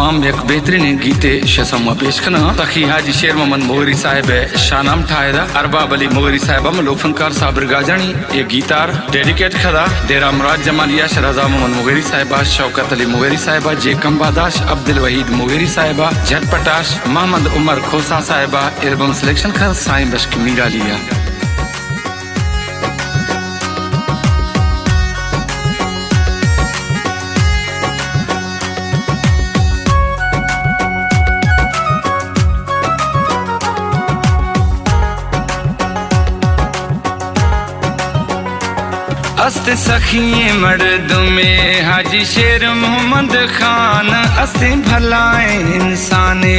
तमाम एक बेहतरीन गीते शसम पेश करना तखी हाजी शेर मोहम्मद मोगरी साहिब शानाम ठायदा अरबाब अली मोगरी साहिब लोग फनकार साबर गाजनी ये गीतार डेडिकेट खदा देरा मुराद जमालिया शराजा मोहम्मद मोगरी साहिबा शौकत अली मोगरी साहिबा जे कंबादाश अब्दुल वहीद मोगरी साहिबा झटपटाश मोहम्मद उमर खोसा साहिबा एल्बम सिलेक्शन खा साईं बश्क मीरा लिया अस्त सखी मर्द में हाजी शेर मोहम्मद खान अस्ते भलाए इंसाने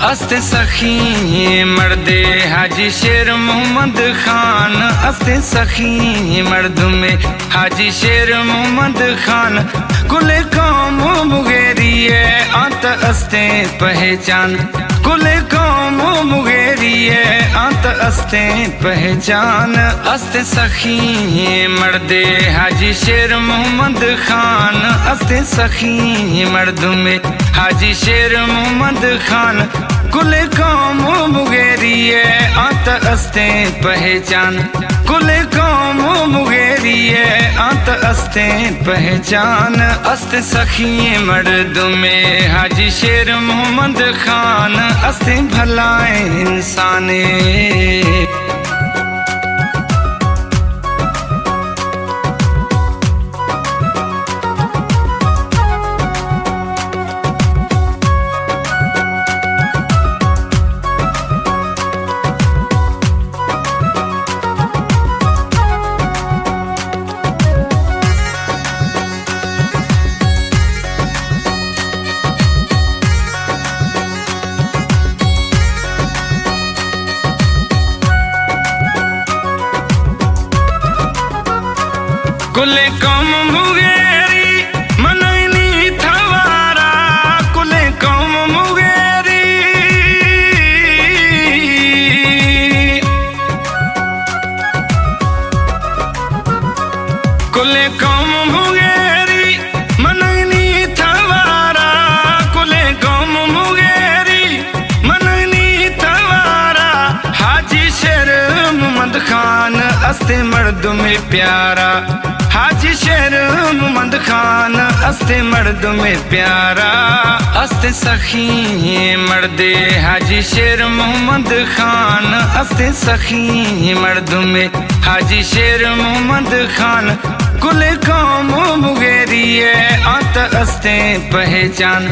अस्त सखी मर्दे हाजी शेर मोहम्मद खान अस्ते सखी मर्द में हाजी शेर मोहम्मद खान कुले कौम मुगेरिए अंत अस्ते पहचान कुले कौम मुगेरिए अंत अस्ते पहचान अस्ते सखी मर्दे हाजी शेर मोहम्मद खान अस्ते सखी मर्द में हाजी शेर मोहम्मद खान कुले कौम मुगेरिए अंत अस्ते पहचान कुले कौम मुगेरिए अंत अस्ते पहचान अस्ते सखी मर्द में हाजी शेर मोहम्मद खान अस्ते भलाए इंसाने कुले कौम मुगेरी मनैनी थवारा कुले कौम मुगेरी कुले कौम मुगेरी मनैनी थवारा कुले कौम मुगेरी मनैनी थवारा हाजी शेर मोहम्मद खान अस्ते मर्द में प्यारा हाजी शेर मोहम्मद खान अस्ते मर्द में प्यारा अस्ते सखी मर्दे हाजी शेर मोहम्मद खान अस्ते सखी मर्द में हाजी शेर मोहम्मद खान कुले कौम मुगेरिए अंत अस्ते पहचान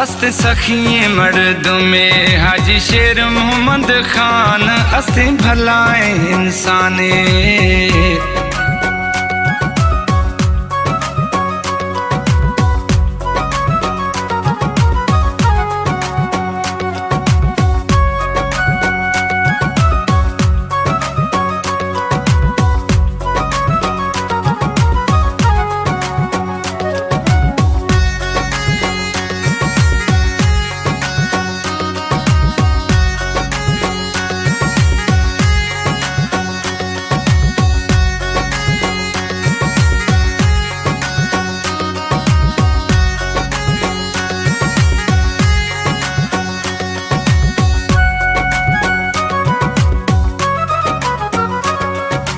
अस्ते सखी मर्द में हाजी शेर मोहम्मद खान अस्ते भलाए इंसाने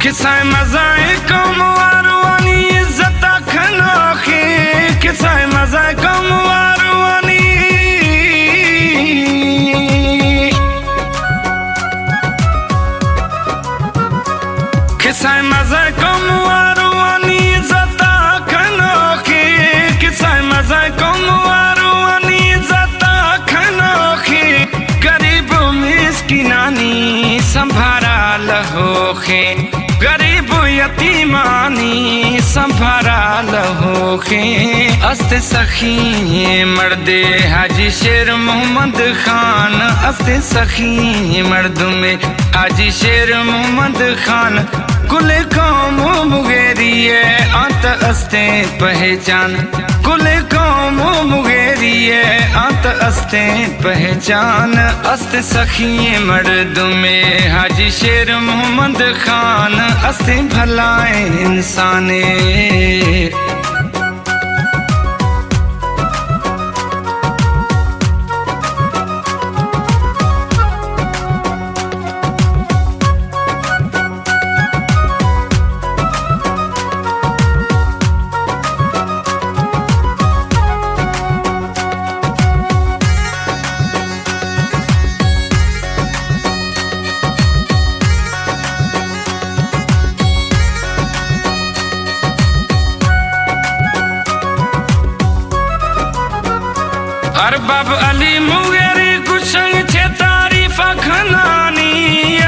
किसाए मजाए कौम वारुआनी इज्जत खनोखी किसाए मजाए कौम वारुआनी किसाए मजाए कौम वारुआनी इज्जत खनोखी किसाए मजाए कौम वारुआनी इज्जत खनोखी गरीब मिस्किनानी संभारा लहोखे गरीब यतीमानी संभारा लहोखे अस्ते सखी मर्दे हाजी शेर मोहम्मद खान अस्ते सखी मर्द में हाजी शेर मोहम्मद खान कुले कौम मुगेरिए अंत अस्ते पहचान कुल कौम मुगेरिए आत अस्ते पहचान अस्ते सखिए मर्द में हाजी शेर मोहम्मद खान अस्ते भलाए इंसाने अरबाब अली मुगेरी कुशंग छे तारीफ खनानी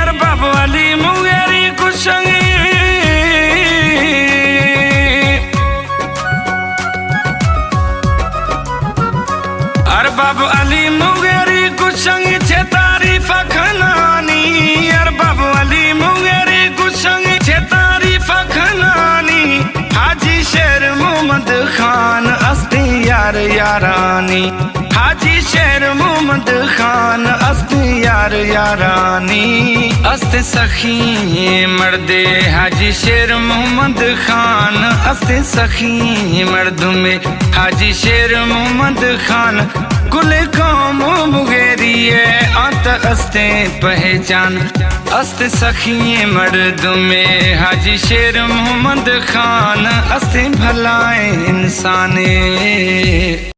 अरबाब अली मुगेरी कुशंग अरबाब अली मुगेरी कुशंग छे तारीफ खनानी अरबाब अली मुगेरी कुशंग छे तारीफ खनानी हाजी शेर मोहम्मद खान अस्ते यार यारानी हाजी शेर मोहम्मद खान अस्ते यार यारानी अस्ते सखी मर्दे हाजी शेर मोहम्मद खान अस्ते सखी मर्द में हाजी शेर मोहम्मद खान कुल कौम मुगेरिए आत अस्ते पहचान अस्ते सखी मर्द में हाजी शेर मोहम्मद खान अस्ते भलाए इंसाने।